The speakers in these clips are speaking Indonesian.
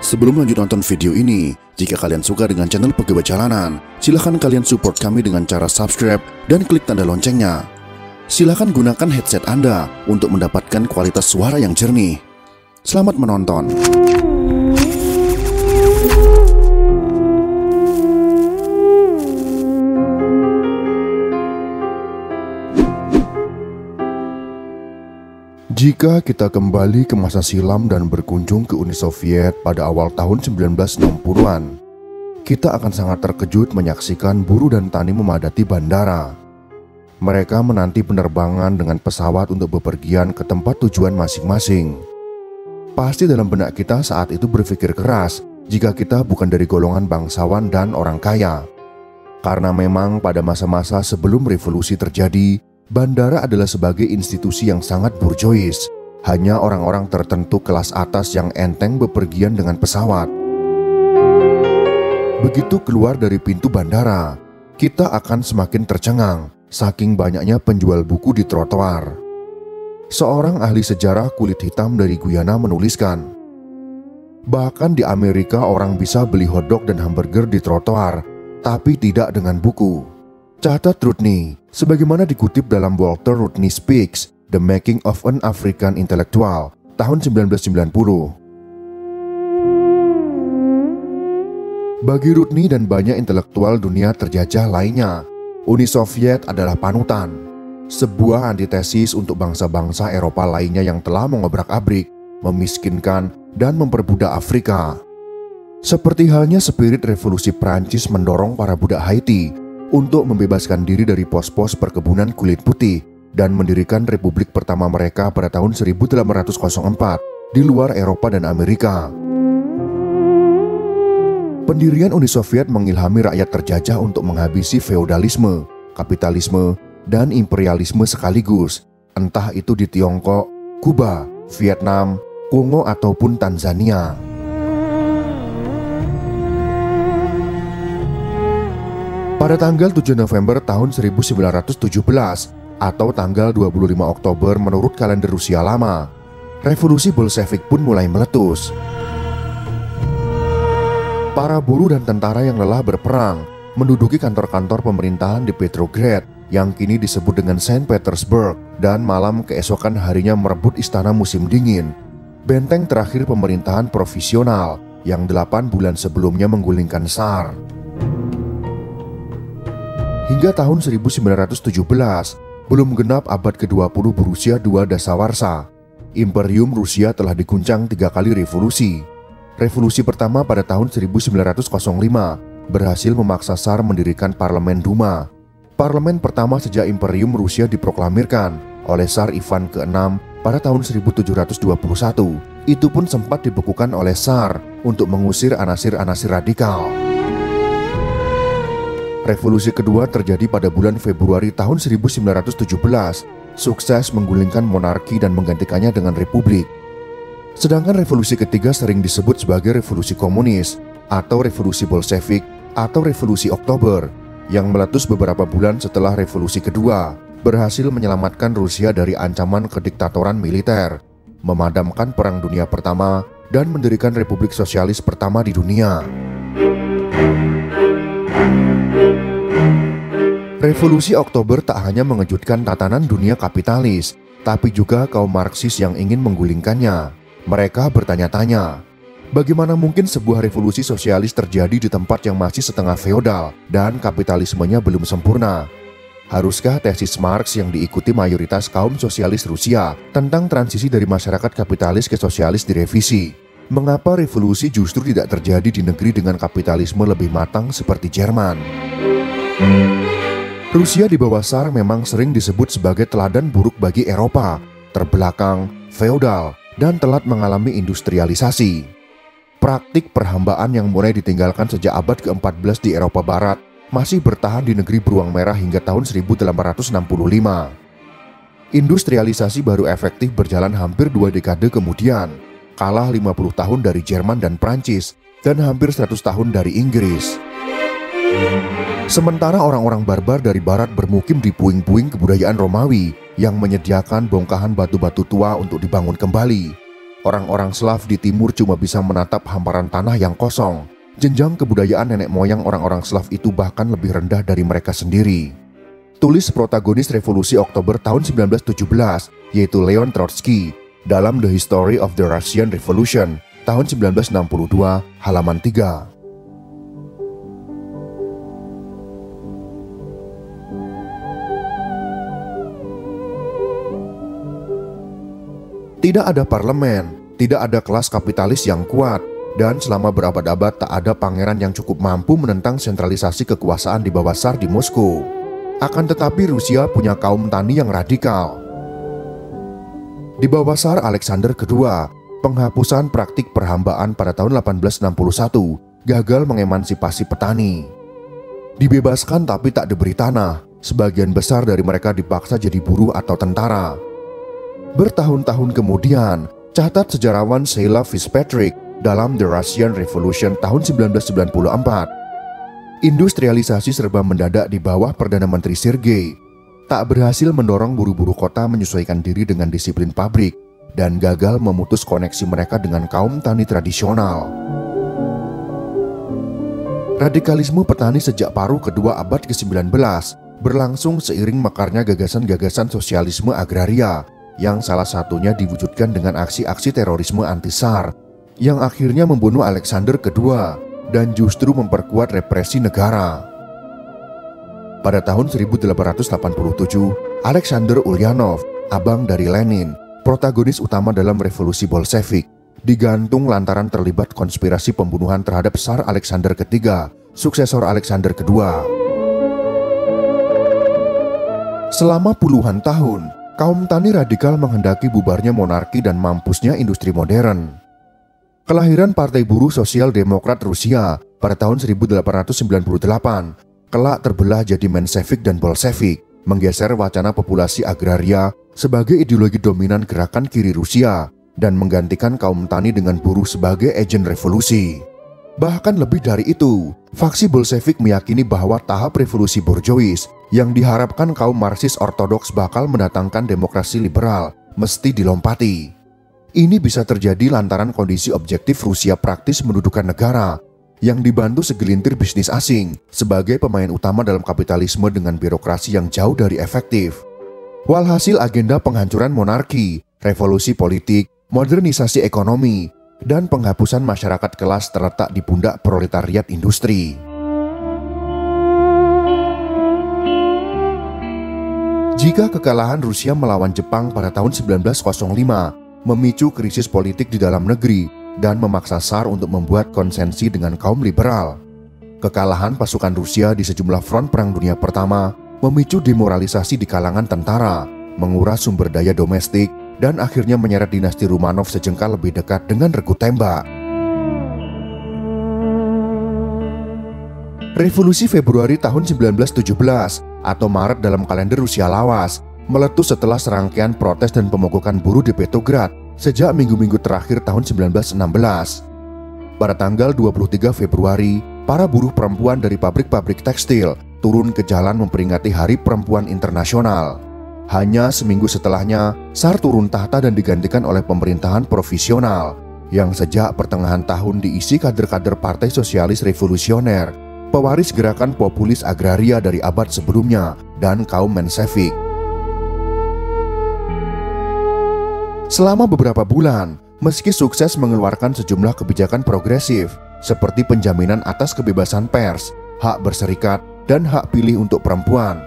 Sebelum lanjut nonton video ini, jika kalian suka dengan channel Pegawai Jalanan, silahkan kalian support kami dengan cara subscribe dan klik tanda loncengnya. Silahkan gunakan headset Anda untuk mendapatkan kualitas suara yang jernih. Selamat menonton. Jika kita kembali ke masa silam dan berkunjung ke Uni Soviet pada awal tahun 1960-an, kita akan sangat terkejut menyaksikan buruh dan tani memadati bandara. Mereka menanti penerbangan dengan pesawat untuk bepergian ke tempat tujuan masing-masing. Pasti dalam benak kita saat itu berpikir keras jika kita bukan dari golongan bangsawan dan orang kaya. Karena memang pada masa-masa sebelum revolusi terjadi, bandara adalah sebagai institusi yang sangat burjois. Hanya orang-orang tertentu kelas atas yang enteng bepergian dengan pesawat. Begitu keluar dari pintu bandara, kita akan semakin tercengang saking banyaknya penjual buku di trotoar. Seorang ahli sejarah kulit hitam dari Guyana menuliskan, bahkan di Amerika orang bisa beli hotdog dan hamburger di trotoar, tapi tidak dengan buku. Catat Rudney, sebagaimana dikutip dalam Walter Rudney Speaks, The Making of an African Intellectual, tahun 1990. Bagi Rudney dan banyak intelektual dunia terjajah lainnya, Uni Soviet adalah panutan, sebuah antitesis untuk bangsa-bangsa Eropa lainnya yang telah mengobrak-abrik, memiskinkan, dan memperbudak Afrika. Seperti halnya spirit revolusi Prancis mendorong para budak Haiti untuk membebaskan diri dari pos-pos perkebunan kulit putih dan mendirikan republik pertama mereka pada tahun 1804 di luar Eropa dan Amerika. Pendirian Uni Soviet mengilhami rakyat terjajah untuk menghabisi feodalisme, kapitalisme, dan imperialisme sekaligus, entah itu di Tiongkok, Kuba, Vietnam, Kongo, ataupun Tanzania. Pada tanggal 7 November tahun 1917 atau tanggal 25 Oktober menurut kalender Rusia lama, revolusi Bolshevik pun mulai meletus. Para buruh dan tentara yang lelah berperang menduduki kantor-kantor pemerintahan di Petrograd yang kini disebut dengan Saint Petersburg, dan malam keesokan harinya merebut istana musim dingin, benteng terakhir pemerintahan provisional yang 8 bulan sebelumnya menggulingkan Tsar. Hingga tahun 1917, belum genap abad ke-20 berusia 2 dasawarsa, Imperium Rusia telah diguncang 3 kali revolusi. Revolusi pertama pada tahun 1905 berhasil memaksa Tsar mendirikan Parlemen Duma. Parlemen pertama sejak Imperium Rusia diproklamirkan oleh Tsar Ivan ke-6 pada tahun 1721. Itu pun sempat dibekukan oleh Tsar untuk mengusir anasir-anasir radikal. Revolusi kedua terjadi pada bulan Februari tahun 1917, sukses menggulingkan monarki dan menggantikannya dengan republik. Sedangkan revolusi ketiga sering disebut sebagai revolusi komunis, atau revolusi Bolshevik, atau revolusi Oktober, yang meletus beberapa bulan setelah revolusi kedua, berhasil menyelamatkan Rusia dari ancaman kediktatoran militer, memadamkan Perang Dunia Pertama, dan mendirikan Republik Sosialis pertama di dunia. Revolusi Oktober tak hanya mengejutkan tatanan dunia kapitalis, tapi juga kaum Marxis yang ingin menggulingkannya. Mereka bertanya-tanya, bagaimana mungkin sebuah revolusi sosialis terjadi di tempat yang masih setengah feodal dan kapitalismenya belum sempurna? Haruskah tesis Marx yang diikuti mayoritas kaum sosialis Rusia tentang transisi dari masyarakat kapitalis ke sosialis direvisi? Mengapa revolusi justru tidak terjadi di negeri dengan kapitalisme lebih matang seperti Jerman? Rusia di bawah Tsar memang sering disebut sebagai teladan buruk bagi Eropa, terbelakang, feodal, dan telat mengalami industrialisasi. Praktik perhambaan yang mulai ditinggalkan sejak abad ke-14 di Eropa Barat masih bertahan di negeri beruang merah hingga tahun 1865. Industrialisasi baru efektif berjalan hampir 2 dekade kemudian, kalah 50 tahun dari Jerman dan Prancis, dan hampir 100 tahun dari Inggris. Sementara orang-orang barbar dari barat bermukim di puing-puing kebudayaan Romawi yang menyediakan bongkahan batu-batu tua untuk dibangun kembali, Orang-orang Slav di timur cuma bisa menatap hamparan tanah yang kosong. Jenjang kebudayaan nenek moyang orang-orang Slav itu bahkan lebih rendah dari mereka sendiri. Tulis protagonis Revolusi Oktober tahun 1917, yaitu Leon Trotsky, dalam The History of the Russian Revolution tahun 1962, halaman 3. Tidak ada parlemen, tidak ada kelas kapitalis yang kuat, dan selama berabad-abad tak ada pangeran yang cukup mampu menentang sentralisasi kekuasaan di bawah Tsar di Moskow. Akan tetapi Rusia punya kaum tani yang radikal. Di bawah Tsar Alexander II, penghapusan praktik perhambaan pada tahun 1861 gagal mengemansipasi petani. Dibebaskan tapi tak diberi tanah, sebagian besar dari mereka dipaksa jadi buruh atau tentara. Bertahun-tahun kemudian, catat sejarawan Sheila Fitzpatrick dalam The Russian Revolution tahun 1994, industrialisasi serba mendadak di bawah Perdana Menteri Sergei tak berhasil mendorong buruh-buruh kota menyesuaikan diri dengan disiplin pabrik dan gagal memutus koneksi mereka dengan kaum tani tradisional. Radikalisme petani sejak paruh kedua abad ke-19 berlangsung seiring mekarnya gagasan-gagasan sosialisme agraria yang salah satunya diwujudkan dengan aksi-aksi terorisme anti-Tsar yang akhirnya membunuh Alexander II dan justru memperkuat represi negara. Pada tahun 1887, Alexander Ulyanov, abang dari Lenin, protagonis utama dalam revolusi Bolshevik, digantung lantaran terlibat konspirasi pembunuhan terhadap Tsar Alexander III, suksesor Alexander II. Selama puluhan tahun, kaum tani radikal menghendaki bubarnya monarki dan mampusnya industri modern. Kelahiran Partai Buruh Sosial Demokrat Rusia pada tahun 1898 kelak terbelah jadi Menshevik dan Bolshevik, menggeser wacana populasi agraria sebagai ideologi dominan gerakan kiri Rusia dan menggantikan kaum tani dengan buruh sebagai agen revolusi. Bahkan lebih dari itu, faksi Bolshevik meyakini bahwa tahap revolusi borjuis yang diharapkan kaum Marxis ortodoks bakal mendatangkan demokrasi liberal mesti dilompati. Ini bisa terjadi lantaran kondisi objektif Rusia praktis mendudukan negara yang dibantu segelintir bisnis asing sebagai pemain utama dalam kapitalisme dengan birokrasi yang jauh dari efektif. Walhasil agenda penghancuran monarki, revolusi politik, modernisasi ekonomi, dan penghapusan masyarakat kelas terletak di pundak proletariat industri. Jika kekalahan Rusia melawan Jepang pada tahun 1905 memicu krisis politik di dalam negeri dan memaksa Tsar untuk membuat konsensi dengan kaum liberal, kekalahan pasukan Rusia di sejumlah front Perang Dunia Pertama memicu demoralisasi di kalangan tentara, menguras sumber daya domestik, dan akhirnya menyeret dinasti Romanov sejengkal lebih dekat dengan regu tembak. Revolusi Februari tahun 1917 atau Maret dalam kalender Rusia lawas meletus setelah serangkaian protes dan pemogokan buruh di Petrograd sejak minggu-minggu terakhir tahun 1916. Pada tanggal 23 Februari, para buruh perempuan dari pabrik-pabrik tekstil turun ke jalan memperingati Hari Perempuan Internasional. Hanya seminggu setelahnya, Tsar turun tahta dan digantikan oleh pemerintahan provisional yang sejak pertengahan tahun diisi kader-kader Partai Sosialis Revolusioner, pewaris gerakan populis agraria dari abad sebelumnya, dan kaum Menshevik. Selama beberapa bulan, meski sukses mengeluarkan sejumlah kebijakan progresif seperti penjaminan atas kebebasan pers, hak berserikat, dan hak pilih untuk perempuan,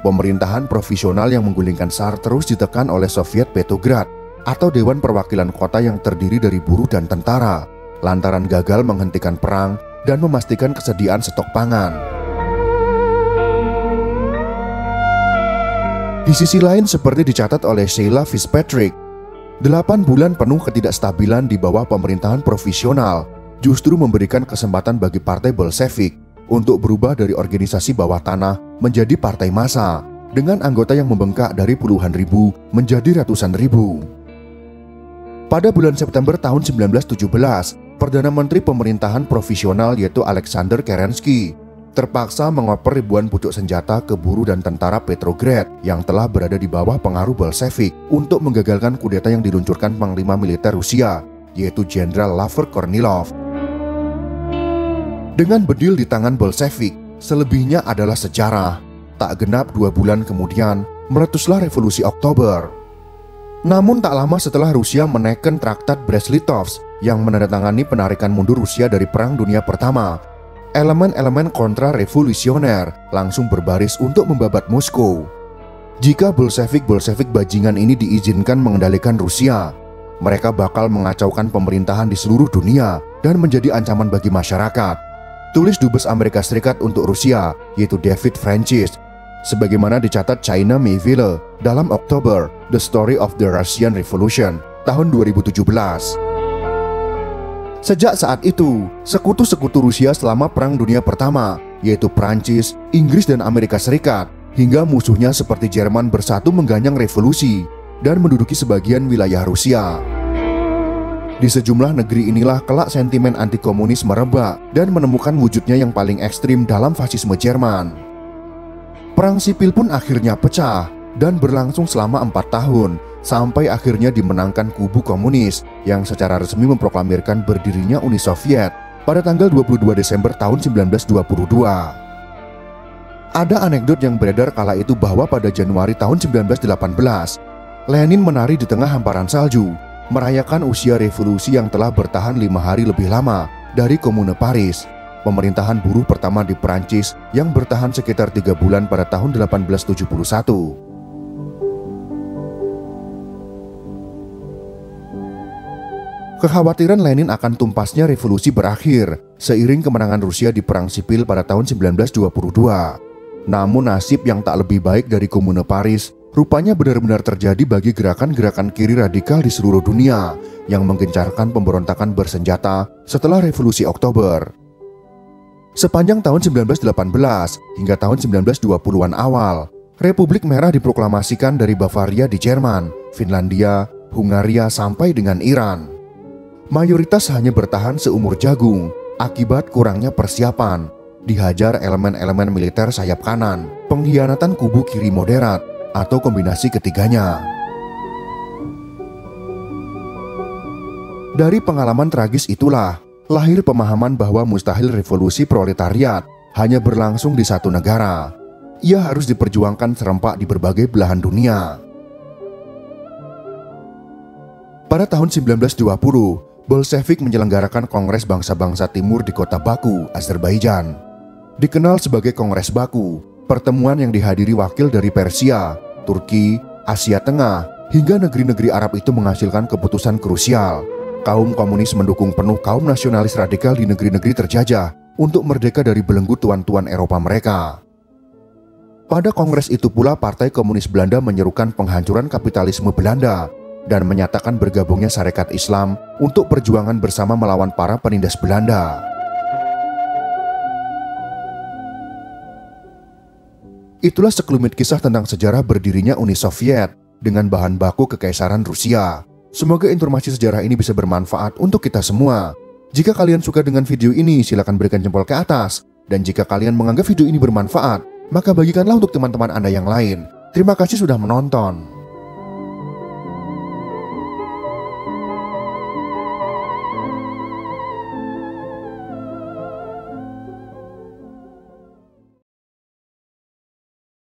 pemerintahan provisional yang menggulingkan Tsar terus ditekan oleh Soviet Petrograd atau Dewan Perwakilan Kota yang terdiri dari buruh dan tentara, lantaran gagal menghentikan perang dan memastikan kesediaan stok pangan. Di sisi lain, seperti dicatat oleh Sheila Fitzpatrick, 8 bulan penuh ketidakstabilan di bawah pemerintahan provisional justru memberikan kesempatan bagi Partai Bolshevik untuk berubah dari organisasi bawah tanah menjadi partai massa dengan anggota yang membengkak dari puluhan ribu menjadi ratusan ribu. Pada bulan September tahun 1917, Perdana Menteri Pemerintahan Provisional yaitu Alexander Kerensky terpaksa mengoper ribuan pucuk senjata ke buruh dan tentara Petrograd yang telah berada di bawah pengaruh Bolshevik untuk menggagalkan kudeta yang diluncurkan Panglima Militer Rusia, yaitu Jenderal Laver Kornilov. Dengan bedil di tangan Bolshevik, selebihnya adalah sejarah. Tak genap 2 bulan kemudian, meletuslah Revolusi Oktober. Namun tak lama setelah Rusia menekan Traktat Brest-Litovsk yang menandatangani penarikan mundur Rusia dari Perang Dunia Pertama, elemen-elemen kontra-revolusioner langsung berbaris untuk membabat Moskow. Jika Bolshevik bajingan ini diizinkan mengendalikan Rusia, mereka bakal mengacaukan pemerintahan di seluruh dunia dan menjadi ancaman bagi masyarakat. Tulis Dubes Amerika Serikat untuk Rusia, yaitu David Francis, sebagaimana dicatat China Mayville dalam Oktober, The Story of the Russian Revolution, tahun 2017. Sejak saat itu, sekutu-sekutu Rusia selama Perang Dunia Pertama, yaitu Prancis, Inggris, dan Amerika Serikat, hingga musuhnya seperti Jerman bersatu mengganyang revolusi dan menduduki sebagian wilayah Rusia. Di sejumlah negeri inilah kelak sentimen anti-komunis merebak dan menemukan wujudnya yang paling ekstrim dalam fasisme Jerman. Perang sipil pun akhirnya pecah dan berlangsung selama 4 tahun, sampai akhirnya dimenangkan kubu komunis yang secara resmi memproklamirkan berdirinya Uni Soviet pada tanggal 22 Desember tahun 1922. Ada anekdot yang beredar kala itu bahwa pada Januari tahun 1918, Lenin menari di tengah hamparan salju, merayakan usia revolusi yang telah bertahan 5 hari lebih lama dari Komune Paris, pemerintahan buruh pertama di Perancis yang bertahan sekitar 3 bulan pada tahun 1871. Kekhawatiran Lenin akan tumpasnya revolusi berakhir seiring kemenangan Rusia di Perang Sipil pada tahun 1922. Namun nasib yang tak lebih baik dari Komune Paris rupanya benar-benar terjadi bagi gerakan-gerakan kiri radikal di seluruh dunia yang menggencarkan pemberontakan bersenjata setelah Revolusi Oktober. Sepanjang tahun 1918 hingga tahun 1920-an awal, Republik Merah diproklamasikan dari Bavaria di Jerman, Finlandia, Hungaria sampai dengan Iran. Mayoritas hanya bertahan seumur jagung akibat kurangnya persiapan, dihajar elemen-elemen militer sayap kanan, pengkhianatan kubu kiri moderat, atau kombinasi ketiganya. Dari pengalaman tragis itulah lahir pemahaman bahwa mustahil revolusi proletariat hanya berlangsung di satu negara. Ia harus diperjuangkan serempak di berbagai belahan dunia. Pada tahun 1920, Bolshevik menyelenggarakan Kongres Bangsa-Bangsa Timur di kota Baku, Azerbaijan. Dikenal sebagai Kongres Baku, pertemuan yang dihadiri wakil dari Persia, Turki, Asia Tengah, hingga negeri-negeri Arab itu menghasilkan keputusan krusial. Kaum komunis mendukung penuh kaum nasionalis radikal di negeri-negeri terjajah untuk merdeka dari belenggu tuan-tuan Eropa mereka. Pada kongres itu pula Partai Komunis Belanda menyerukan penghancuran kapitalisme Belanda dan menyatakan bergabungnya Sarekat Islam untuk perjuangan bersama melawan para penindas Belanda. Itulah sekelumit kisah tentang sejarah berdirinya Uni Soviet dengan bahan baku Kekaisaran Rusia. Semoga informasi sejarah ini bisa bermanfaat untuk kita semua. Jika kalian suka dengan video ini, silakan berikan jempol ke atas. Dan jika kalian menganggap video ini bermanfaat, maka bagikanlah untuk teman-teman Anda yang lain. Terima kasih sudah menonton.